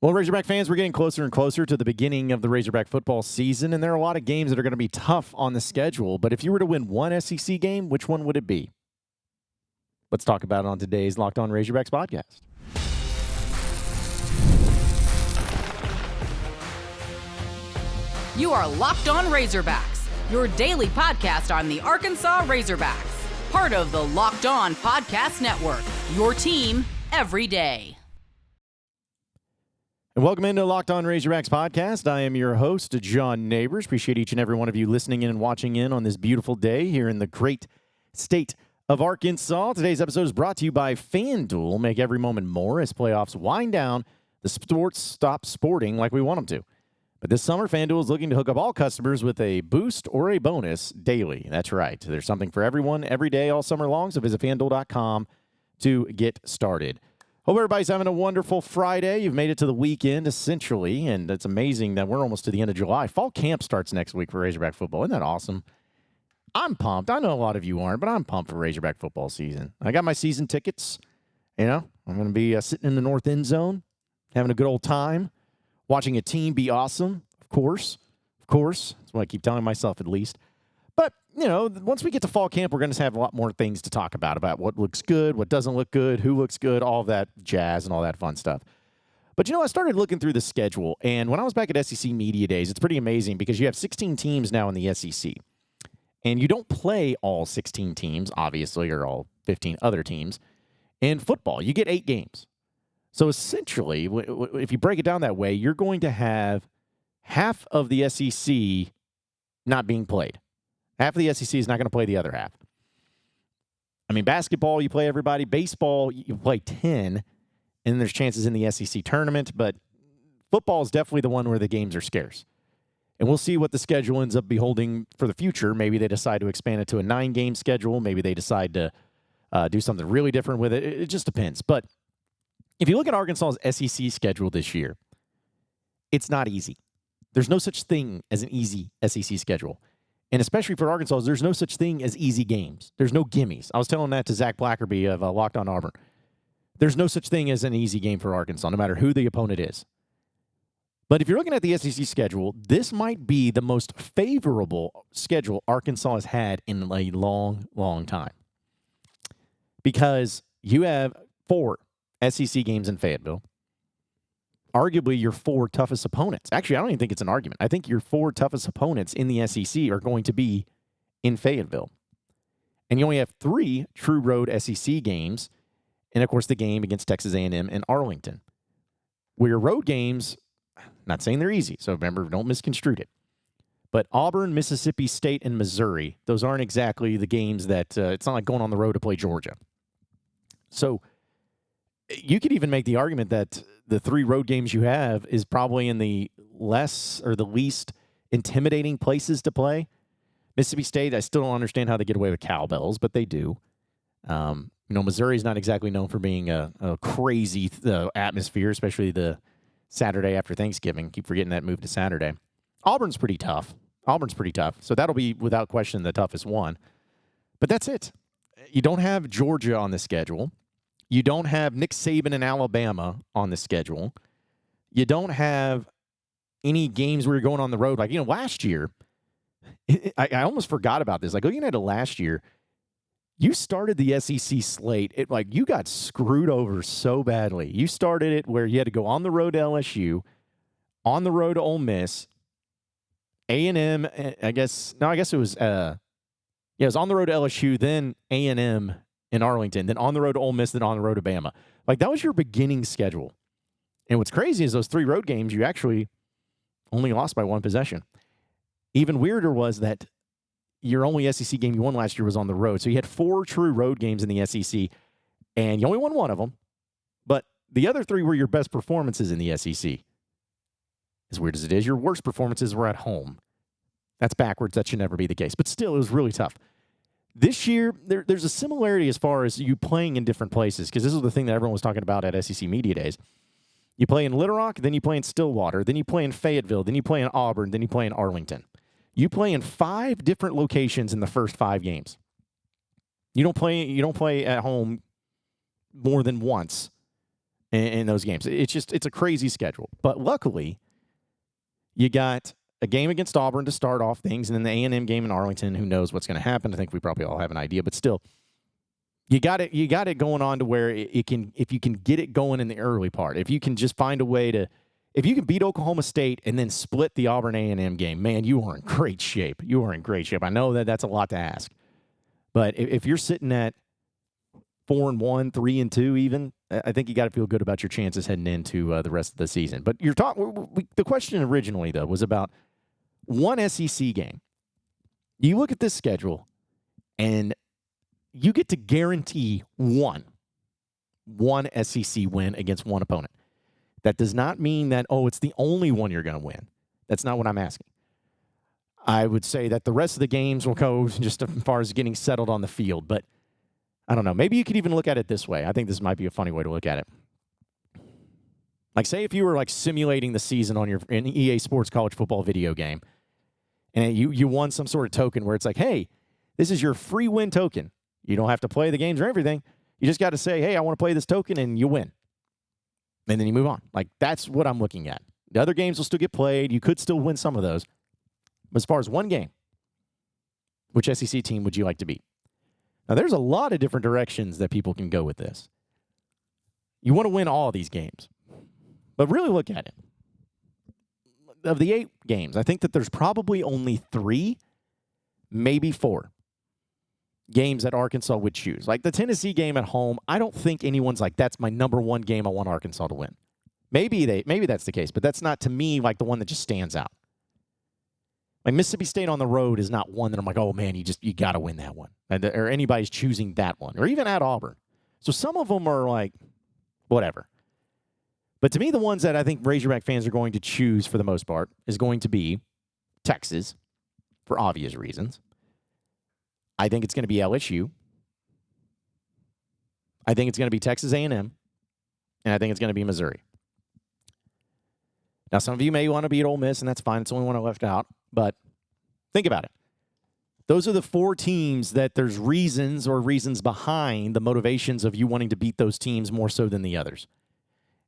Well, Razorback fans, we're getting closer and closer to the beginning of the Razorback football season, and there are a lot of games that are going to be tough on the schedule. But if you were to win one SEC game, which one would it be? Let's talk about it on today's Locked On Razorbacks podcast. You are Locked On Razorbacks, your daily podcast on the Arkansas Razorbacks, part of the Locked On Podcast Network, your team every day. And welcome into Locked On Razorbacks podcast. I am your host, John Nabors. Appreciate each and every one of you listening in and watching in on this beautiful day here in the great state of Arkansas. Today's episode is brought to you by FanDuel. Make every moment more as playoffs wind down. The sports stop sporting like we want them to. But this summer, FanDuel is looking to hook up all customers with a boost or a bonus daily. That's right. There's something for everyone every day all summer long, so visit FanDuel.com to get started. Hope everybody's having a wonderful Friday. You've made it to the weekend, essentially, and it's amazing that we're almost to the end of July. Fall camp starts next week for Razorback football. Isn't that awesome? I'm pumped. I know a lot of you aren't, but I'm pumped for Razorback football season. I got my season tickets. You know, I'm going to be sitting in the north end zone, having a good old time, watching a team be awesome, of course. Of course. That's what I keep telling myself, at least. But, you know, once we get to fall camp, we're going to have a lot more things to talk about what looks good, what doesn't look good, who looks good, all that jazz and all that fun stuff. But, you know, I started looking through the schedule, and when I was back at SEC Media Days, it's pretty amazing because you have 16 teams now in the SEC. And you don't play all 16 teams, obviously, or all 15 other teams. In football, you get 8 games. So essentially, if you break it down that way, you're going to have half of the SEC not being played. Half of the SEC is not going to play the other half. I mean, basketball, you play everybody. Baseball, you play 10, and there's chances in the SEC tournament. But football is definitely the one where the games are scarce. And we'll see what the schedule ends up beholding for the future. Maybe they decide to expand it to a 9-game schedule. Maybe they decide to do something really different with it. It just depends. But if you look at Arkansas's SEC schedule this year, it's not easy. There's no such thing as an easy SEC schedule. And especially for Arkansas, there's no such thing as easy games. There's no gimmies. I was telling that to Zach Blackerby of Locked On Auburn. There's no such thing as an easy game for Arkansas, no matter who the opponent is. But if you're looking at the SEC schedule, this might be the most favorable schedule Arkansas has had in a long, long time. Because you have 4 SEC games in Fayetteville. Arguably your 4 toughest opponents. Actually, I don't even think it's an argument. I think your 4 toughest opponents in the SEC are going to be in Fayetteville. And you only have 3 true road SEC games. And, of course, the game against Texas A&M and Arlington. Where your road games, not saying they're easy, so remember, don't misconstrue it. But Auburn, Mississippi State, and Missouri, those aren't exactly the games that it's not like going on the road to play Georgia. So you could even make the argument that the 3 road games you have is probably in the less or the least intimidating places to play. Mississippi State, I still don't understand how they get away with cowbells, but they do. Missouri's not exactly known for being a crazy atmosphere, especially the Saturday after Thanksgiving. Keep forgetting that move to Saturday. Auburn's pretty tough. So that'll be, without question, the toughest one. But that's it. You don't have Georgia on the schedule. You don't have Nick Saban and Alabama on the schedule. You don't have any games where you're going on the road. Like, last year, I almost forgot about this. Like, looking at it last year, you started the SEC slate. You got screwed over so badly. You started it where you had to go on the road to LSU, on the road to Ole Miss, A&M, I guess it was, it was on the road to LSU, then A&M in Arlington, then on the road to Ole Miss, then on the road to Bama. That was your beginning schedule. And what's crazy is those 3 road games, you actually only lost by 1 possession. Even weirder was that your only SEC game you won last year was on the road. So you had 4 true road games in the SEC, and you only won 1 of them. But the other 3 were your best performances in the SEC. As weird as it is, your worst performances were at home. That's backwards. That should never be the case. But still, it was really tough. This year, there's a similarity as far as you playing in different places, because this is the thing that everyone was talking about at SEC Media Days. You play in Little Rock, then you play in Stillwater, then you play in Fayetteville, then you play in Auburn, then you play in Arlington. You play in 5 different locations in the first 5 games. You don't play at home more than once in those games. It's a crazy schedule. But luckily, you got a game against Auburn to start off things, and then the A&M game in Arlington. Who knows what's going to happen? I think we probably all have an idea, but still, you got it going on to where it can, if you can get it going in the early part, if you can just find a way to, if you can beat Oklahoma State and then split the Auburn A&M game, man, you are in great shape. You are in great shape. I know that's a lot to ask, but if you're sitting at 4-1, 3-2, even, I think you got to feel good about your chances heading into the rest of the season. But the question originally though was about one SEC game. You look at this schedule, and you get to guarantee one SEC win against one opponent. That does not mean that, it's the only one you're going to win. That's not what I'm asking. I would say that the rest of the games will go just as far as getting settled on the field. But I don't know. Maybe you could even look at it this way. I think this might be a funny way to look at it. Like, say if you were like simulating the season on an EA Sports college football video game, and you won some sort of token where it's like, hey, this is your free win token. You don't have to play the games or everything. You just got to say, hey, I want to play this token, and you win. And then you move on. Like, that's what I'm looking at. The other games will still get played. You could still win some of those. But as far as one game, which SEC team would you like to beat? Now, there's a lot of different directions that people can go with this. You want to win all of these games. But really look at it. Of the 8 games, I think that there's probably only 3, maybe 4 games that Arkansas would choose. Like the Tennessee game at home, I don't think anyone's like, that's my number one game I want Arkansas to win. Maybe that's the case, but that's not, to me, like the one that just stands out. Like Mississippi State on the road is not one that I'm like, oh man, you got to win that one. Or anybody's choosing that one. Or even at Auburn. So some of them are like, whatever. But to me, the ones that I think Razorback fans are going to choose for the most part is going to be Texas, for obvious reasons. I think it's going to be LSU. I think it's going to be Texas A&M. And I think it's going to be Missouri. Now, some of you may want to beat Ole Miss, and that's fine. It's the only one I left out. But think about it. Those are the 4 teams that there's reasons behind the motivations of you wanting to beat those teams more so than the others.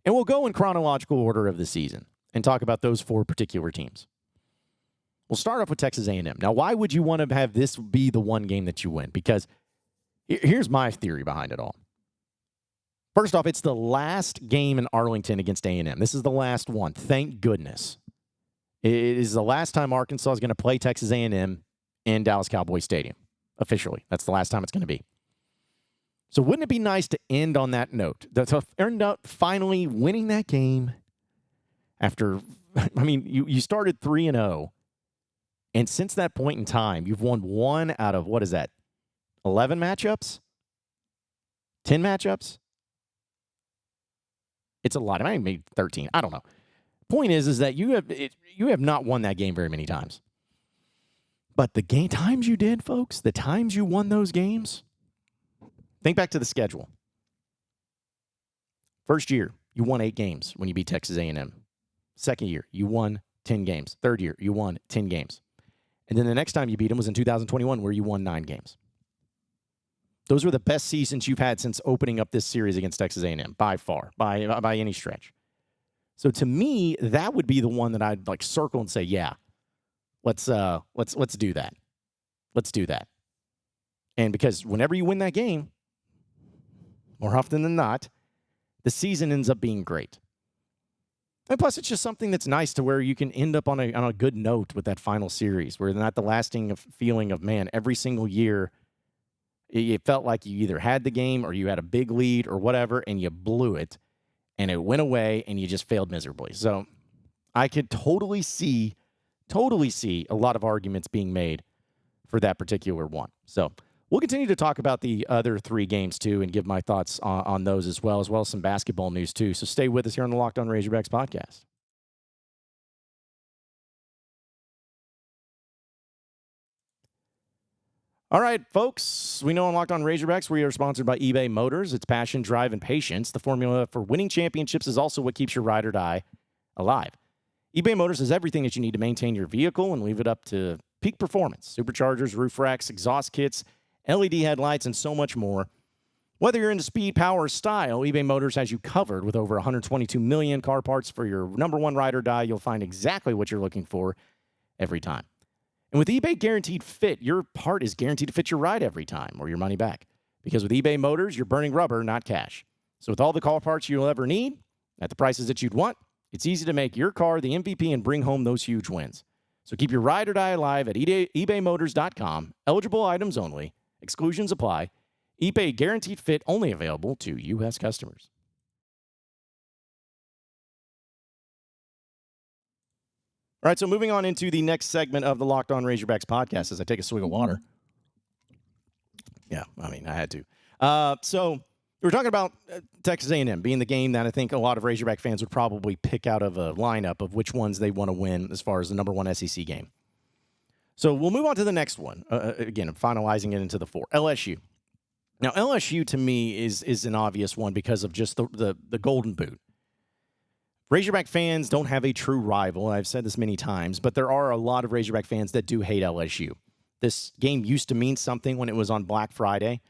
And we'll go in chronological order of the season and talk about those 4 particular teams. We'll start off with Texas A&M. Now, why would you want to have this be the one game that you win? Because here's my theory behind it all. First off, it's the last game in Arlington against A&M. This is the last one. Thank goodness. It is the last time Arkansas is going to play Texas A&M in Dallas Cowboys Stadium. Officially. That's the last time it's going to be. So wouldn't it be nice to end on that note? To end up finally winning that game after, you started 3-0. And since that point in time, you've won 1 out of, 11 matchups? 10 matchups? It's a lot. Maybe 13. I don't know. Point is that you have not won that game very many times. But the times you did, folks, the times you won those games, think back to the schedule. First year, you won 8 games when you beat Texas A&M. Second year, you won 10 games. Third year, you won 10 games. And then the next time you beat them was in 2021, where you won 9 games. Those were the best seasons you've had since opening up this series against Texas A&M, by far, by any stretch. So to me, that would be the one that I'd like circle and say, yeah, let's do that. Let's do that. And because whenever you win that game, more often than not, the season ends up being great. And plus, it's just something that's nice to where you can end up on a good note with that final series, where not the lasting feeling of, man, every single year it felt like you either had the game or you had a big lead or whatever, and you blew it, and it went away, and you just failed miserably. So I could totally see a lot of arguments being made for that particular one. So we'll continue to talk about the other 3 games, too, and give my thoughts on those as well as some basketball news, too. So stay with us here on the Locked On Razorbacks podcast. All right, folks, we know on Locked On Razorbacks we are sponsored by eBay Motors. It's passion, drive, and patience. The formula for winning championships is also what keeps your ride or die alive. eBay Motors has everything that you need to maintain your vehicle and leave it up to peak performance. Superchargers, roof racks, exhaust kits, LED headlights, and so much more. Whether you're into speed, power, or style, eBay Motors has you covered with over 122 million car parts for your number one ride or die. You'll find exactly what you're looking for every time. And with eBay Guaranteed Fit, your part is guaranteed to fit your ride every time or your money back. Because with eBay Motors, you're burning rubber, not cash. So with all the car parts you'll ever need, at the prices that you'd want, it's easy to make your car the MVP and bring home those huge wins. So keep your ride or die alive at ebaymotors.com. Eligible items only. Exclusions apply. eBay Guaranteed Fit only available to U.S. customers. All right, so moving on into the next segment of the Locked On Razorbacks podcast as I take a swig of water. Yeah, I mean, I had to. So we were talking about Texas A&M being the game that I think a lot of Razorback fans would probably pick out of a lineup of which ones they want to win as far as the number one SEC game. So we'll move on to the next one. Again, I'm finalizing it into the four. LSU. Now, LSU to me is an obvious one because of just the golden boot. Razorback fans don't have a true rival. I've said this many times, but there are a lot of Razorback fans that do hate LSU. This game used to mean something when it was on Black Friday.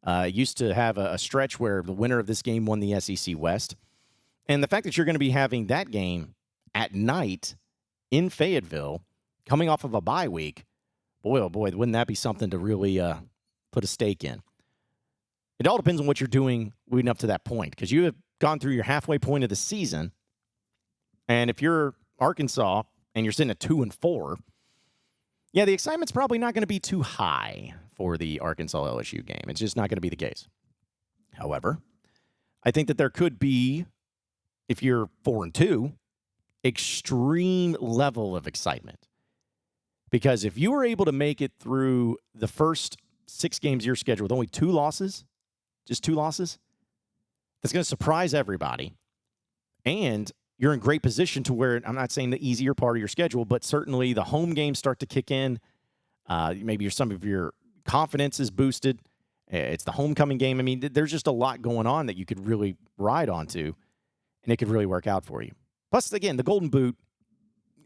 It used to have a stretch where the winner of this game won the SEC West. And the fact that you're going to be having that game at night in Fayetteville, coming off of a bye week, boy, oh boy, wouldn't that be something to really put a stake in? It all depends on what you're doing leading up to that point, because you have gone through your halfway point of the season. And if you're Arkansas and you're sitting at 2-4, yeah, the excitement's probably not going to be too high for the Arkansas-LSU game. It's just not going to be the case. However, I think that there could be, if you're 4-2, extreme level of excitement. Because if you were able to make it through the first 6 games of your schedule with only 2 losses, just 2 losses, that's going to surprise everybody. And you're in great position to where, I'm not saying the easier part of your schedule, but certainly the home games start to kick in. Maybe some of your confidence is boosted. It's the homecoming game. I mean, there's just a lot going on that you could really ride onto, and it could really work out for you. Plus, again, the Golden Boot,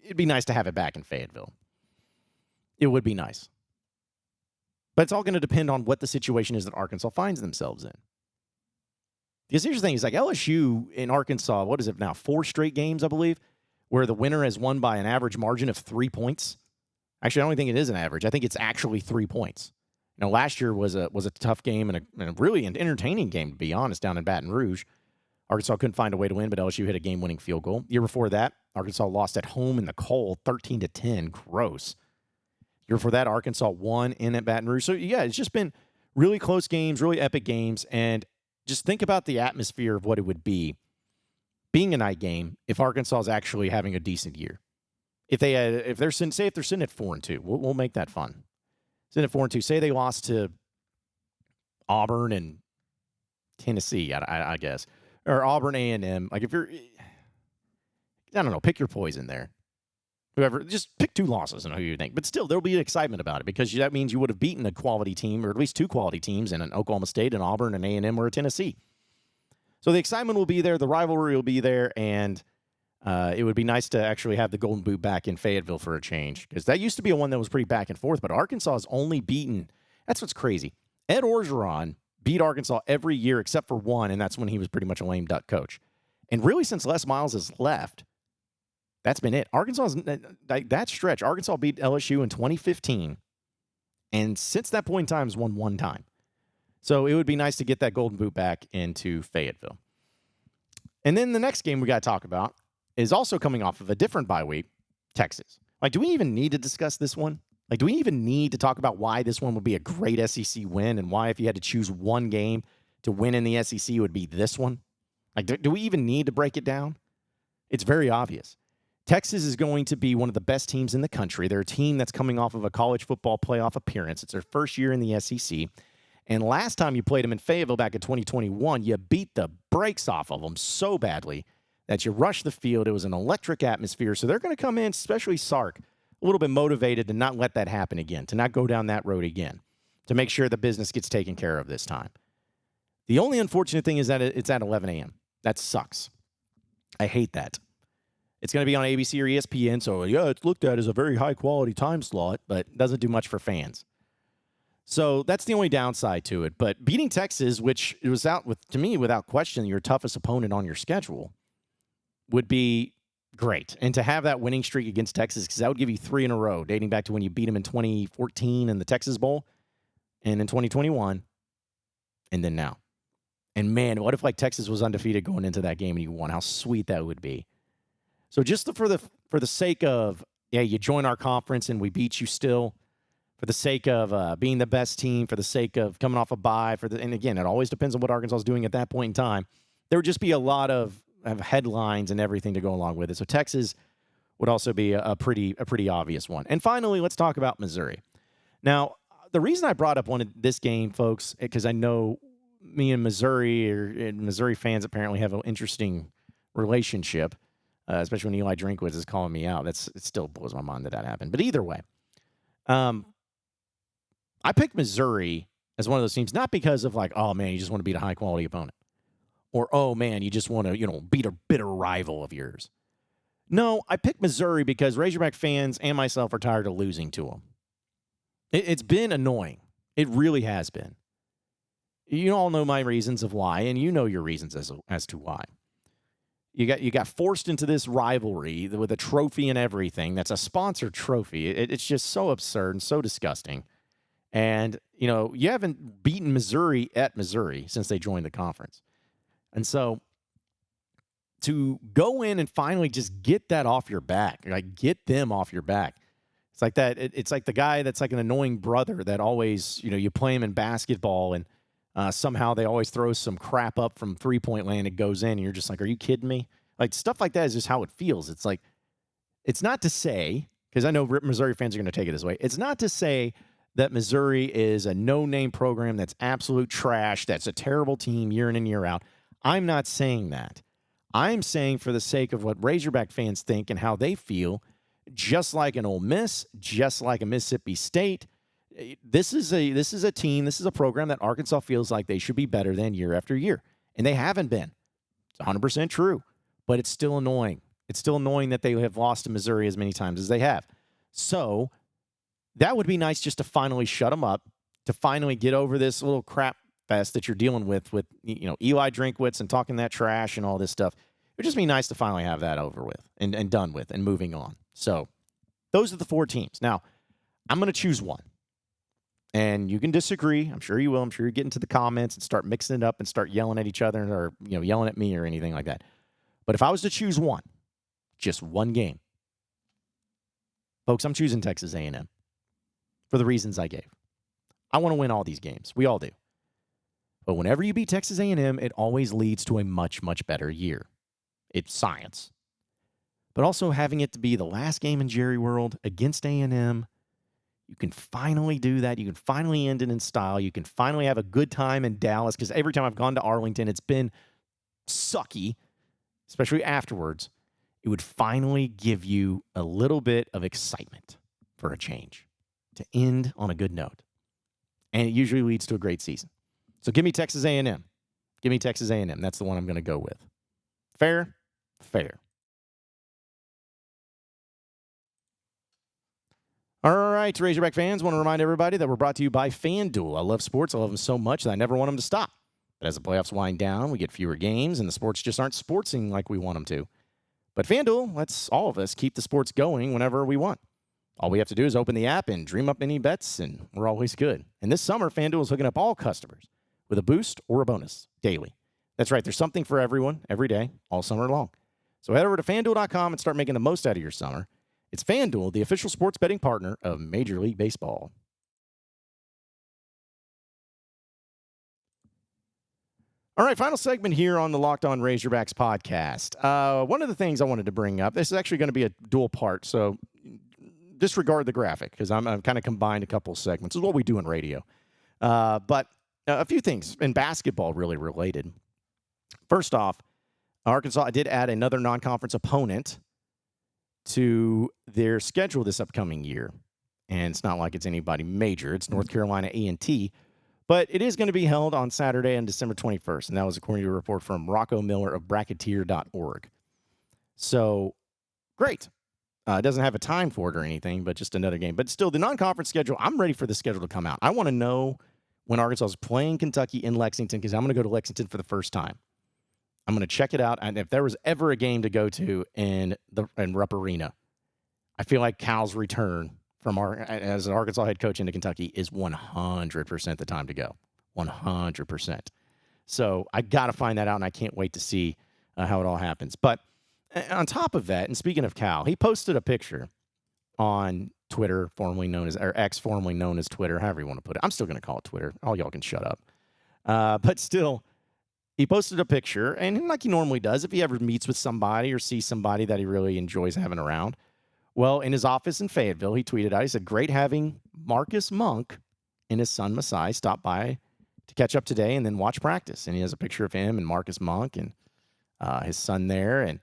it'd be nice to have it back in Fayetteville. It would be nice. But it's all going to depend on what the situation is that Arkansas finds themselves in. Because here's the thing, is like LSU in Arkansas, what is it now, 4 straight games, I believe, where the winner has won by an average margin of 3 points. Actually, I don't think it is an average. I think it's actually 3 points. You know, last year was a tough game and a really entertaining game, to be honest, down in Baton Rouge. Arkansas couldn't find a way to win, but LSU hit a game-winning field goal. Year before that, Arkansas lost at home in the cold, 13-10. Gross. Year before that, Arkansas won in at Baton Rouge. So, yeah, it's just been really close games, really epic games, and just think about the atmosphere of what it would be being a night game if Arkansas is actually having a decent year. If they're sitting at 4-2, we'll make that fun. Sitting at 4-2, say they lost to Auburn and Tennessee, I guess, or Auburn A&M. Like if you're, I don't know, pick your poison there. Whoever, just pick 2 losses and who you think. But still, there'll be excitement about it because that means you would have beaten a quality team, or at least 2 quality teams in an Oklahoma State, an Auburn, an A&M, or a Tennessee. So the excitement will be there, the rivalry will be there, and it would be nice to actually have the Golden Boot back in Fayetteville for a change, because that used to be a one that was pretty back and forth, but Arkansas has only beaten, that's what's crazy. Ed Orgeron beat Arkansas every year except for one, and that's when he was pretty much a lame duck coach. And really, since Les Miles has left, that's been it. Arkansas, that stretch, Arkansas beat LSU in 2015, and since that point in time has won 1 time. So it would be nice to get that Golden Boot back into Fayetteville. And then the next game we got to talk about is also coming off of a different bye week, Texas. Like, do we even need to discuss this one? Like, do we even need to talk about why this one would be a great SEC win, and why if you had to choose one game to win in the SEC it would be this one? Like, do we even need to break it down? It's very obvious. Texas is going to be one of the best teams in the country. They're a team that's coming off of a college football playoff appearance. It's their first year in the SEC. And last time you played them in Fayetteville back in 2021, you beat the brakes off of them so badly that you rushed the field. It was an electric atmosphere. So they're going to come in, especially Sark, a little bit motivated to not let that happen again, to not go down that road again, to make sure the business gets taken care of this time. The only unfortunate thing is that it's at 11 a.m. That sucks. I hate that. It's going to be on ABC or ESPN, so yeah, it's looked at as a very high-quality time slot, but it doesn't do much for fans. So that's the only downside to it. But beating Texas, which it was to me, without question, your toughest opponent on your schedule, would be great. And to have that winning streak against Texas, because that would give you 3 in a row, dating back to when you beat them in 2014 in the Texas Bowl, and in 2021, and then now. And man, what if Texas was undefeated going into that game and you won? How sweet that would be. So just for the sake of, you join our conference and we beat you still, for the sake of being the best team, for the sake of coming off a bye, and again, it always depends on what Arkansas is doing at that point in time. There would just be a lot of headlines and everything to go along with it. So Texas would also be a pretty obvious one. And finally, let's talk about Missouri. Now, the reason I brought up this game, folks, because I know me and Missouri fans apparently have an interesting relationship, especially when Eli Drinkwitz is calling me out. It still blows my mind that happened. But either way, I picked Missouri as one of those teams, not because of oh, man, you just want to beat a high-quality opponent. Or, oh, man, you just want to, beat a bitter rival of yours. No, I picked Missouri because Razorback fans and myself are tired of losing to them. It's been annoying. It really has been. You all know my reasons of why, and you know your reasons as to why. You got forced into this rivalry with a trophy and everything. That's a sponsored trophy. It's just so absurd and so disgusting. And, you haven't beaten Missouri at Missouri since they joined the conference. And so to go in and finally just get that off your back, get them off your back. It's like that. It's like the guy that's like an annoying brother that always, you play him in basketball and somehow they always throw some crap up from 3-point land. It goes in and you're just like, are you kidding me? Stuff like that is just how it feels. It's it's not to say, because I know Missouri fans are going to take it this way. It's not to say that Missouri is a no-name program that's absolute trash, that's a terrible team year in and year out. I'm not saying that. I'm saying for the sake of what Razorback fans think and how they feel, just like an Ole Miss, just like a Mississippi State, this is a team, this is a program that Arkansas feels like they should be better than year after year. And they haven't been. It's 100% true. But it's still annoying. It's still annoying that they have lost to Missouri as many times as they have. So that would be nice just to finally shut them up, to finally get over this little crap fest that you're dealing with Eli Drinkwitz and talking that trash and all this stuff. It would just be nice to finally have that over with and done with and moving on. So those are the 4 teams. Now, I'm going to choose one. And you can disagree. I'm sure you will. I'm sure you get into the comments and start mixing it up and start yelling at each other or yelling at me or anything like that. But if I was to choose one, just one game, folks, I'm choosing Texas A&M for the reasons I gave. I want to win all these games. We all do. But whenever you beat Texas A&M, it always leads to a much, much better year. It's science. But also having it to be the last game in Jerry World against A&M, you can finally do that. You can finally end it in style. You can finally have a good time in Dallas, because every time I've gone to Arlington, it's been sucky, especially afterwards. It would finally give you a little bit of excitement for a change to end on a good note. And it usually leads to a great season. So give me Texas A&M. Give me Texas A&M. That's the one I'm going to go with. Fair? Fair. All right, Razorback fans, want to remind everybody that we're brought to you by FanDuel. I love sports. I love them so much that I never want them to stop. But as the playoffs wind down, we get fewer games, and the sports just aren't sportsing like we want them to. But FanDuel lets all of us keep the sports going whenever we want. All we have to do is open the app and dream up any bets, and we're always good. And this summer, FanDuel is hooking up all customers with a boost or a bonus daily. That's right. There's something for everyone every day, all summer long. So head over to FanDuel.com and start making the most out of your summer. It's FanDuel, the official sports betting partner of Major League Baseball. All right, final segment here on the Locked On Razorbacks podcast. One of the things I wanted to bring up, this is actually going to be a dual part, so disregard the graphic because I'm kind of combined a couple of segments. This is what we do in radio. But a few things in basketball really related. First off, Arkansas did add another non-conference opponent to their schedule this upcoming year. And it's not like it's anybody major. It's North Carolina A&T. But it is going to be held on Saturday on December 21st. And that was according to a report from Rocco Miller of Bracketeer.org. So, great. It doesn't have a time for it or anything, but just another game. But still, the non-conference schedule, I'm ready for the schedule to come out. I want to know when Arkansas is playing Kentucky in Lexington, because I'm going to go to Lexington for the first time. I'm going to check it out. And if there was ever a game to go to in Rupp Arena, I feel like Cal's return as an Arkansas head coach into Kentucky is 100% the time to go. 100%. So I got to find that out, and I can't wait to see how it all happens. But on top of that, and speaking of Cal, he posted a picture on Twitter, formerly known as, or X, formerly known as Twitter, however you want to put it. I'm still going to call it Twitter. All y'all can shut up. But still, he posted a picture, and like he normally does, if he ever meets with somebody or sees somebody that he really enjoys having around. Well, in his office in Fayetteville, he tweeted out, he said, "Great having Marcus Monk and his son Masai stop by to catch up today and then watch practice." And he has a picture of him and Marcus Monk and his son there. And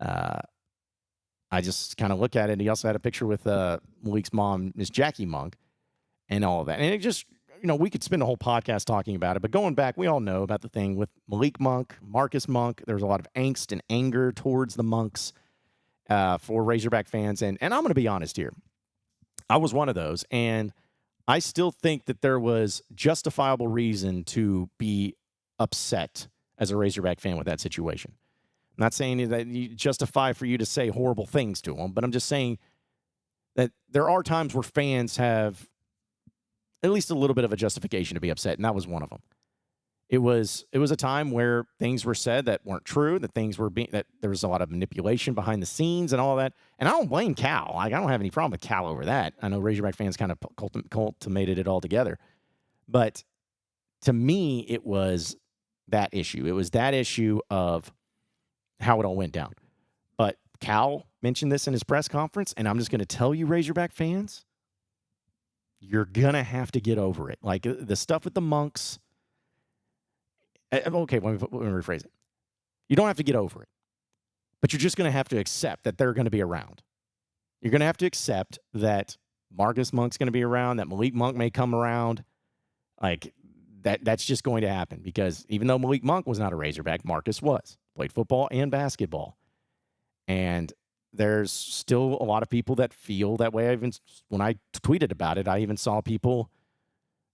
I just kind of look at it. He also had a picture with Malik's mom, Miss Jackie Monk, and all of that. And it just, we could spend a whole podcast talking about it. But going back, we all know about the thing with Malik Monk, Marcus Monk. There was a lot of angst and anger towards the Monks for Razorback fans. And I'm going to be honest here. I was one of those. And I still think that there was justifiable reason to be upset as a Razorback fan with that situation. I'm not saying that you justify for you to say horrible things to them, but I'm just saying that there are times where fans have at least a little bit of a justification to be upset, and that was one of them. It was a time where things were said that weren't true, that that there was a lot of manipulation behind the scenes and all that. And I don't blame Cal. I don't have any problem with Cal over that. I know Razorback fans kind of cultivated it all together. But to me, it was that issue. It was that issue of how it all went down. But Cal mentioned this in his press conference, and I'm just going to tell you, Razorback fans, you're going to have to get over it. Like the stuff with the Monks. Okay, let me rephrase it. You don't have to get over it, but you're just going to have to accept that they're going to be around. You're going to have to accept that Marcus Monk's going to be around, that Malik Monk may come around. Like, that's just going to happen, because even though Malik Monk was not a Razorback, Marcus was. Played football and basketball. And there's still a lot of people that feel that way. When I tweeted about it, I even saw people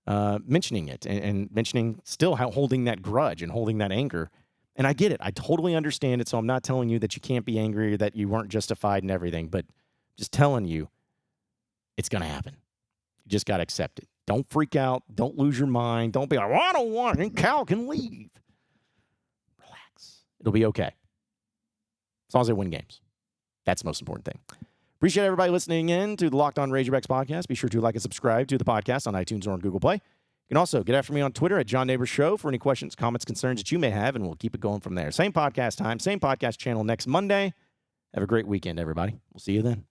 mentioning it and mentioning still holding that grudge and holding that anger. And I get it. I totally understand it. So I'm not telling you that you can't be angry or that you weren't justified in everything, but just telling you it's going to happen. You just got to accept it. Don't freak out. Don't lose your mind. Don't be like, well, I don't want it. Cal can leave. Relax. It'll be okay. As long as they win games. That's the most important thing. Appreciate everybody listening in to the Locked On Razorbacks podcast. Be sure to like and subscribe to the podcast on iTunes or on Google Play. You can also get after me on Twitter at John Nabors Show for any questions, comments, concerns that you may have, and we'll keep it going from there. Same podcast time, same podcast channel next Monday. Have a great weekend, everybody. We'll see you then.